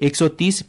130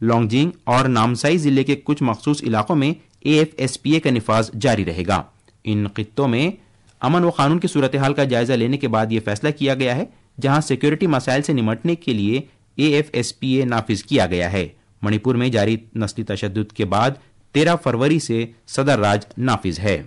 لونگجینگ اور نامسائی ضلع کے کچھ مخصوص علاقوں میں AFSPA کا نفاذ جاری رہے گا۔ ان خطوں میں امن و قانون کی صورتحال کا جائزہ لینے کے بعد یہ فیصلہ کیا گیا ہے، جہاں سیکیورٹی مسائل سے نمٹنے کے لیے AFSPA نافذ کیا گیا ہے۔ منی پور میں جاری نسلی تشدد کے بعد 13 فروری سے صدر راج نافذ ہے۔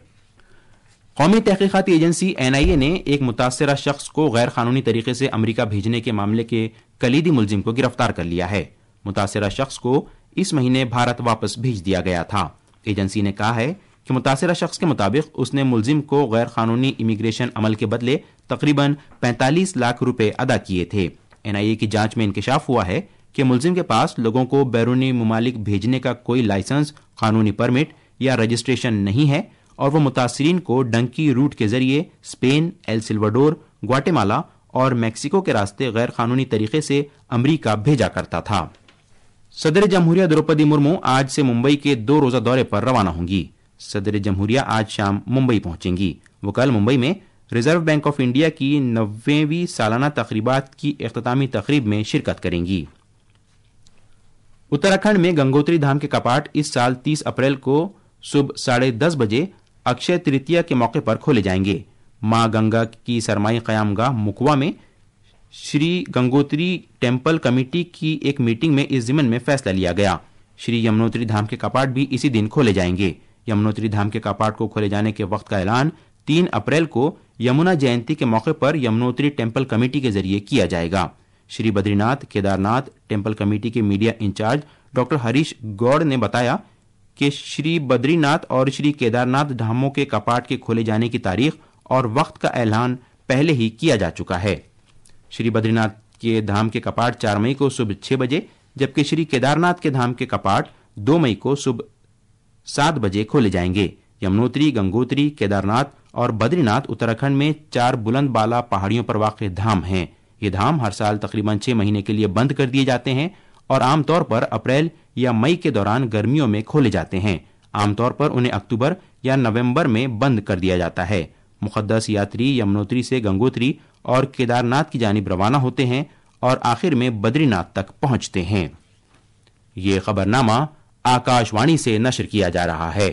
قومی تحقیقاتی ایجنسی NIA نے ایک متاثرہ شخص کو غیر قانونی طریقے سے امریکہ بھیجنے کے معاملے کے کلیدی ملزم کو گرفتار کر لیا ہے۔ متاثرہ شخص کو اس مہینے بھارت واپس بھیج دیا گیا تھا۔ ایجنسی نے کہا ہے کہ متاثرہ شخص کے مطابق اس نے ملزم کو غیر قانونی امیگریشن عمل کے بدلے تقریباً 45 لاکھ روپے ادا کیے تھے۔ NIA کی جانچ میں انکشاف ہوا ہے کہ ملزم کے پاس لوگوں کو بیرونی ممالک بھیجنے کا کوئی لائسنس، قانونی پرمٹ یا رجسٹریشن نہیں ہے، اور وہ متاثرین کو ڈنکی روٹ کے ذریعے اسپین، ایل سلواڈور، گواٹے-مالا اور میکسیکو کے راستے غیر قانونی طریقے سے امریکہ بھیجا کرتا تھا۔ صدر جمہوریہ دروپدی مرمو آج سے ممبئی کے 2 روزہ دورے پر روانہ ہوں گی۔ صدر جمہوریہ آج شام ممبئی پہنچیں گی۔ وہ کل ممبئی میں ریزرو بینک آف انڈیا کی 90ویں سالانہ تقریبات کی اختتامی تقریب میں شرکت کریں گی۔ اتراکھنڈ میں گنگوتری دھام کے کپاٹ اس سال 30 اپریل کو صبح 10:30 بجے اکشے ترتیہ کے موقع پر کھولے جائیں گے۔ ماں گنگا کی سرمائی قیام گاہ مکوا میں شری گنگوتری ٹیمپل کمیٹی کی ایک میٹنگ میں اس ضمن میں فیصلہ لیا گیا۔ شری یمنوتری دھام کے کپاٹ بھی اسی دن کھولے جائیں گے۔ یمنوتری دھام کے کپاٹ کو کھولے جانے کے وقت کا اعلان 3 اپریل کو یمنا جینتی کے موقع پر یمنوتری ٹیمپل کمیٹی کے ذریعے کیا جائے گا۔ شری بدری ناتھ کیدارناتھ ٹیمپل کمیٹی کے میڈیا انچارج ڈاکٹر ہریش گوڑ نے بتایا کہ شری بدری ناتھ اور شری کیدارناتھ دھاموں کے کپاٹ کے کھولے جانے کی تاریخ اور وقت کا اعلان پہلے ہی کیا جا چکا ہے۔ شری بدری ناتھ کے دھام کے کپاٹ 4 مئی کو صبح 6 بجے، جبکہ شری کیدارناتھ کے دھام کے کپاٹ 2 مئی کو صبح 7 بجے کھولے جائیں گے۔ یمنوتری، گنگوتری، کیدارناتھ اور بدری ناتھ اتراکھنڈ میں 4 بلند بالا پہاڑیوں پر واقع دھام ہیں۔ یہ دھام ہر سال تقریباً 6 مہینے کے لیے بند کر دیے جاتے ہیں اور عام طور پر اپریل یا مئی کے دوران گرمیوں میں کھولے جاتے ہیں۔ عام طور پر انہیں اکتوبر یا نومبر میں بند کر دیا جاتا ہے۔ مقدس یاتری یمنوتری سے گنگوتری اور کیدارناتھ کی جانب روانہ ہوتے ہیں اور آخر میں بدری ناتھ تک پہنچتے ہیں۔ یہ خبرنامہ آکاشوانی سے نشر کیا جا رہا ہے۔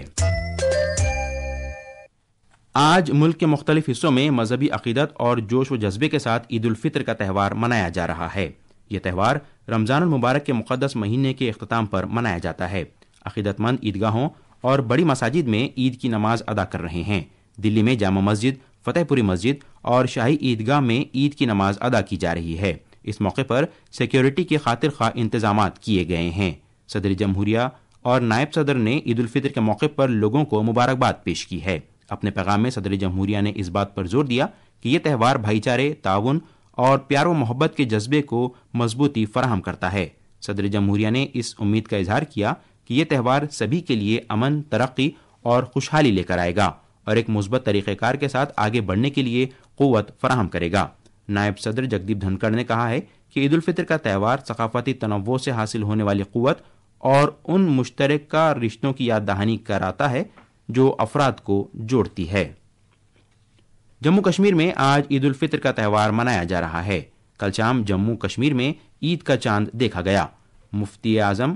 آج ملک کے مختلف حصوں میں مذہبی عقیدت اور جوش و جذبے کے ساتھ عید الفطر کا تہوار منایا جا رہا ہے۔ یہ تہوار رمضان المبارک کے مقدس مہینے کے اختتام پر منایا جاتا ہے۔ عقیدت مند عیدگاہوں اور بڑی مساجد میں عید کی نماز ادا کر رہے ہیں۔ دلی میں جامع مسجد، فتح پوری مسجد اور شاہی عیدگاہ میں عید کی نماز ادا کی جا رہی ہے۔ اس موقع پر سیکیورٹی کے خاطر خواہ انتظامات کیے گئے ہیں۔ صدر جمہوریہ اور نائب صدر نے عید الفطر کے موقع پر لوگوں کو مبارکباد پیش کی ہے۔ اپنے پیغام میں صدر جمہوریہ نے اس بات پر زور دیا کہ یہ تہوار بھائی چارے، تعاون اور پیار و محبت کے جذبے کو مضبوطی فراہم کرتا ہے۔ صدر جمہوریہ نے اس امید کا اظہار کیا کہ یہ تہوار سبھی کے لیے امن، ترقی اور خوشحالی لے کر آئے گا اور ایک مثبت طریقہ کار کے ساتھ آگے بڑھنے کے لیے قوت فراہم کرے گا۔ نائب صدر جگدیپ دھنکڑ نے کہا ہے کہ عید الفطر کا تہوار ثقافتی تنوع سے حاصل ہونے والی قوت اور ان مشترکہ رشتوں کی یاد دہانی کراتا ہے جو افراد کو جوڑتی ہے۔ جموں کشمیر میں آج عید الفطر کا تہوار منایا جا رہا ہے۔ کل شام جموں کشمیر میں عید کا چاند دیکھا گیا۔ مفتی اعظم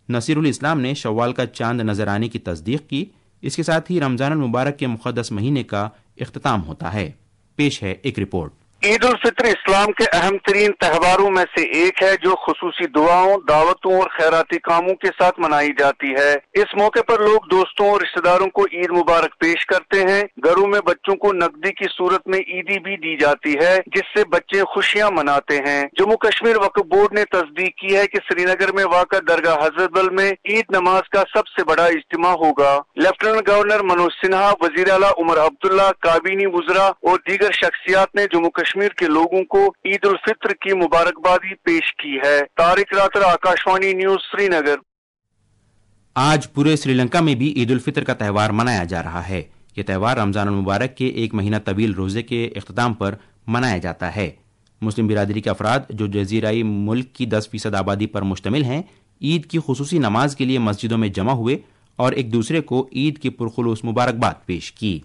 نصیر الاسلام نے شوال کا چاند نظر آنے کی تصدیق کی۔ اس کے ساتھ ہی رمضان المبارک کے مقدس مہینے کا اختتام ہوتا ہے۔ پیش ہے ایک رپورٹ۔ عید الفطر اسلام کے اہم ترین تہواروں میں سے ایک ہے جو خصوصی دعاؤں، دعوتوں اور خیراتی کاموں کے ساتھ منائی جاتی ہے۔ اس موقع پر لوگ دوستوں اور رشتہ داروں کو عید مبارک پیش کرتے ہیں۔ گھروں میں بچوں کو نقدی کی صورت میں عیدی بھی دی جاتی ہے جس سے بچے خوشیاں مناتے ہیں۔ جموں کشمیر وقف بورڈ نے تصدیق کی ہے کہ سری نگر میں واقع درگاہ حضرت بل میں عید نماز کا سب سے بڑا اجتماع ہوگا۔ لیفٹیننٹ گورنر منوج سنہا، وزیر اعلیٰ عمر عبداللہ، کابینی وزراء اور دیگر شخصیات نے جموں کشمیر کے لوگوں کو عید الفطر کی مبارکبادی پیش کی ہے۔ طارق راتر، آکاشوانی نیوز، سری نگر۔ آج پورے سری لنکا میں بھی عید الفطر کا تہوار منایا جا رہا ہے۔ یہ تہوار رمضان المبارک کے 1 مہینہ طویل روزے کے اختتام پر منایا جاتا ہے۔ مسلم برادری کے افراد جو جزیرائی ملک کی 10% آبادی پر مشتمل ہیں، عید کی خصوصی نماز کے لیے مسجدوں میں جمع ہوئے اور ایک دوسرے کو عید کی پرخلوص مبارکباد پیش کی۔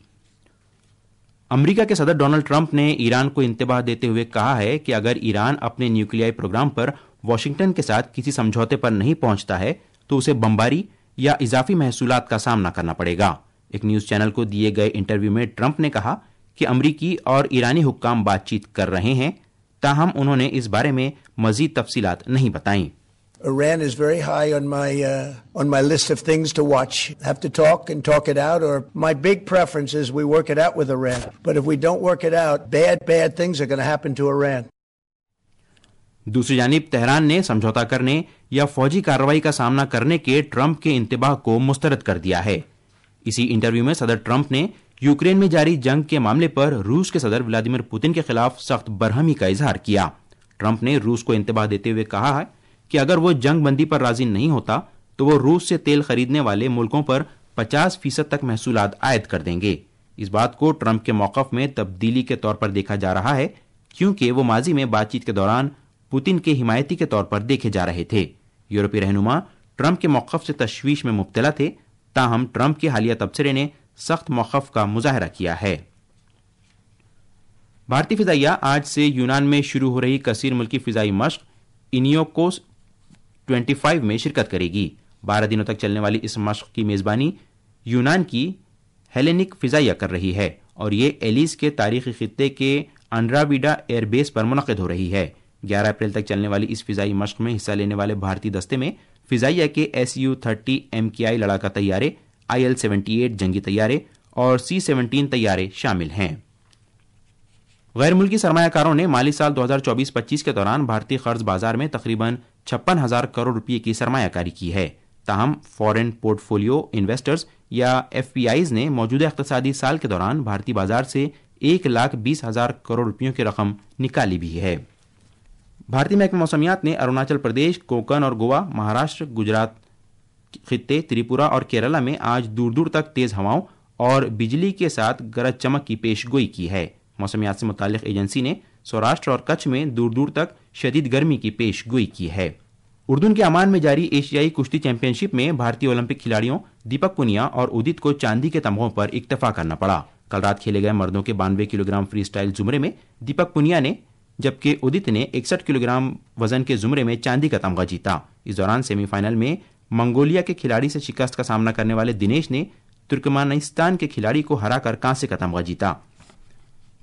امریکہ کے صدر ڈونلڈ ٹرمپ نے ایران کو انتباہ دیتے ہوئے کہا ہے کہ اگر ایران اپنے نیوکلیائی پروگرام پر واشنگٹن کے ساتھ کسی سمجھوتے پر نہیں پہنچتا ہے تو اسے بمباری یا اضافی محصولات کا سامنا کرنا پڑے گا۔ ایک نیوز چینل کو دیے گئے انٹرویو میں ٹرمپ نے کہا کہ امریکی اور ایرانی حکام بات چیت کر رہے ہیں، تاہم انہوں نے اس بارے میں مزید تفصیلات نہیں بتائیں۔ Iran is very high on my list of things to watch. Have to talk it out, or my big preference is we work it out with Iran. But if we don't work it out, bad things are going to happen to Iran. دوسری جانب Tehran نے سمجھوتا کرنے یا فوجی کارروائی کا سامنا کرنے کے ٹرمپ کے انتباہ کو مسترد کر دیا ہے۔ اسی انٹرویو میں صدر ٹرمپ نے یوکرین میں جاری جنگ کے معاملے پر روس کے صدر ولادیمیر پوتن کے خلاف سخت برہمی کا اظہار کیا۔ ٹرمپ نے روس کو انتباہ دیتے ہوئے کہا ہے کہ اگر وہ جنگ بندی پر راضی نہیں ہوتا تو وہ روس سے تیل خریدنے والے ملکوں پر 50% تک محصولات عائد کر دیں گے۔ اس بات کو ٹرمپ کے موقف میں تبدیلی کے طور پر دیکھا جا رہا ہے، کیونکہ وہ ماضی میں بات چیت کے دوران پوتن کے حمایتی کے طور پر دیکھے جا رہے تھے۔ یورپی رہنما ٹرمپ کے موقف سے تشویش میں مبتلا تھے، تاہم ٹرمپ کے حالیہ تبصرے نے سخت موقف کا مظاہرہ کیا ہے۔ بھارتی فضائیہ آج سے یونان میں شروع ہو رہی کثیر ملکی فضائی مشق انیوکوس 25 میں شرکت کرے گی۔ 12 دنوں تک چلنے والی اس مشق کی میزبانی یونان کی ہیلینک فضائیہ کر رہی ہے اور یہ ایلیس کے تاریخی خطے کے انڈراویڈا ایئر بیس پر منعقد ہو رہی ہے۔ 11 اپریل تک چلنے والی اس فضائی مشق میں حصہ لینے والے بھارتی دستے میں فضائیہ کے Su-30 MKI لڑاکا طیارے، IL-78 جنگی طیارے اور C-17 طیارے شامل ہیں۔ غیر ملکی سرمایہ کاروں نے مالی سال 2024-25 کے دوران بھارتی قرض بازار میں تقریباً 56,000 کروڑ روپے کی سرمایہ کاری کی ہے، تاہم فورن پورٹ فولیو انویسٹرز یا FPIs نے موجودہ اقتصادی سال کے دوران بھارتی بازار سے 1,20,000 کروڑ روپیوں کی رقم نکالی بھی ہے۔ بھارتی محکمہ موسمیات نے اروناچل پردیش، کوکن اور گوا، مہاراشٹر، گجرات خطے، تریپورہ اور کیرلا میں آج دور دور تک تیز ہواؤں اور بجلی کے ساتھ گرج چمک کی پیش گوئی کی ہے۔ موسمیات سے متعلق ایجنسی نے سوراشٹر اور کچھ میں دور دور تک شدید گرمی کی پیش گوئی کی ہے۔ اردن کے عمان میں جاری ایشیائی کشتی چیمپئن شپ میں بھارتی اولمپک کھلاڑیوں دیپک پونیا اور ادت کو چاندی کے تمغوں پر اکتفا کرنا پڑا۔ کل رات کھیلے گئے مردوں کے 92 کلو گرام فری سٹائل زمرے میں دیپک پونیا نے جبکہ ادت نے 61 کلو گرام وزن کے زمرے میں چاندی کا تمغہ جیتا۔ اس دوران سیمی فائنل میں منگولیا کے کھلاڑی سے شکست کا سامنا کرنے والے دنیش نے ترکمانستان کے کھلاڑی کو ہرا کر کانسے کا تمغہ جیتا۔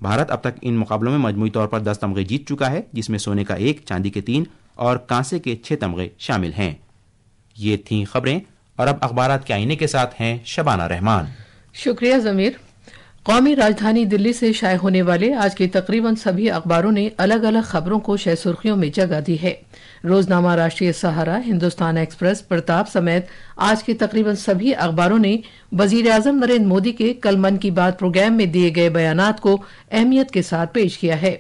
بھارت اب تک ان مقابلوں میں مجموعی طور پر 10 تمغے جیت چکا ہے، جس میں سونے کا 1، چاندی کے 3 اور کانسے کے 6 تمغے شامل ہیں۔ یہ تھیں خبریں، اور اب اخبارات کے آئینے کے ساتھ ہیں شبانہ رحمان۔ شکریہ ضمیر۔ قومی راجدھانی دلی سے شائع ہونے والے آج کے تقریباً سبھی اخباروں نے الگ الگ خبروں کو شہ سرخیوں میں جگہ دی ہے۔ روزنامہ راشٹریہ سہارا، ہندوستان ایکسپریس، پرتاپ سمیت آج کے تقریباً سبھی اخباروں نے وزیر اعظم نریندر مودی کے کل من کی بات پروگرام میں دیے گئے بیانات کو اہمیت کے ساتھ پیش کیا ہے۔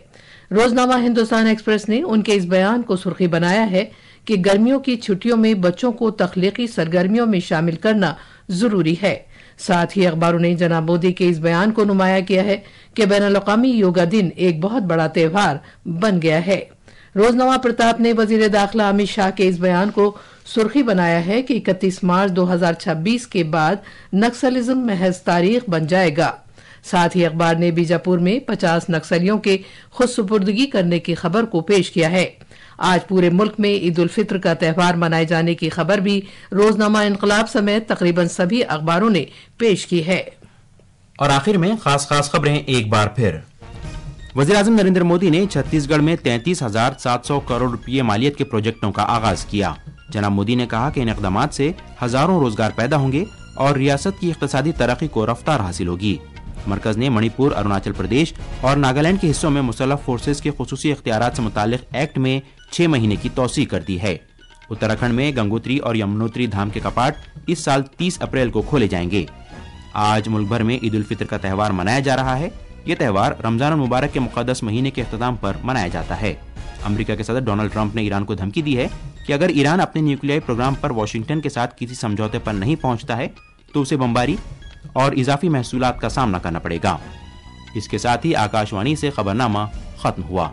روزنامہ ہندوستان ایکسپریس نے ان کے اس بیان کو سرخی بنایا ہے کہ گرمیوں کی چھٹیوں میں بچوں کو تخلیقی سرگرمیوں میں شامل کرنا ضروری ہے۔ ساتھ ہی اخباروں نے جناب مودی کے اس بیان کو نمایاں کیا ہے کہ بین الاقوامی یوگا دن ایک بہت بڑا تہوار بن گیا ہے۔ روزنامہ پرتاپ نے وزیر داخلہ امت شاہ کے اس بیان کو سرخی بنایا ہے کہ 31 مارچ 2026 کے بعد نکسلزم محض تاریخ بن جائے گا۔ ساتھ ہی اخبار نے بیجاپور میں 50 نکسلیوں کے خود سپردگی کرنے کی خبر کو پیش کیا ہے۔ آج پورے ملک میں عید الفطر کا تہوار منائے جانے کی خبر بھی روزنامہ انقلاب سمیت تقریباً سبھی اخباروں نے پیش کی ہے۔ اور آخر میں خاص خبریں ایک بار پھر۔ وزیر اعظم نریندر مودی نے چھتیس گڑھ میں 33,700 کروڑ روپے مالیت کے پروجیکٹوں کا آغاز کیا۔ جناب مودی نے کہا کہ ان اقدامات سے ہزاروں روزگار پیدا ہوں گے اور ریاست کی اقتصادی ترقی کو رفتار حاصل ہوگی۔ مرکز نے منی پور، اروناچل پردیش اور ناگالینڈ کے حصوں میں مسلح فورسز کے خصوصی اختیارات سے متعلق ایکٹ میں 6 مہینے کی توسیع کر دی ہے۔ اتراکھنڈ میں گنگوتری اور یمنوتری دھام کے کپاٹ اس سال 30 اپریل کو کھولے جائیں گے۔ آج ملک بھر میں عید الفطر کا تہوار منایا جا رہا ہے۔ یہ تہوار رمضان المبارک کے مقدس مہینے کے اختتام پر منایا جاتا ہے۔ امریکہ کے صدر ڈونلڈ ٹرمپ نے ایران کو دھمکی دی ہے کہ اگر ایران اپنے نیوکلیائی پروگرام پر واشنگٹن کے ساتھ کسی سمجھوتے پر نہیں پہنچتا ہے تو اسے بمباری اور اضافی محصولات کا سامنا کرنا پڑے گا۔ اس کے ساتھ ہی آکاش وانی سے خبرنامہ ختم ہوا۔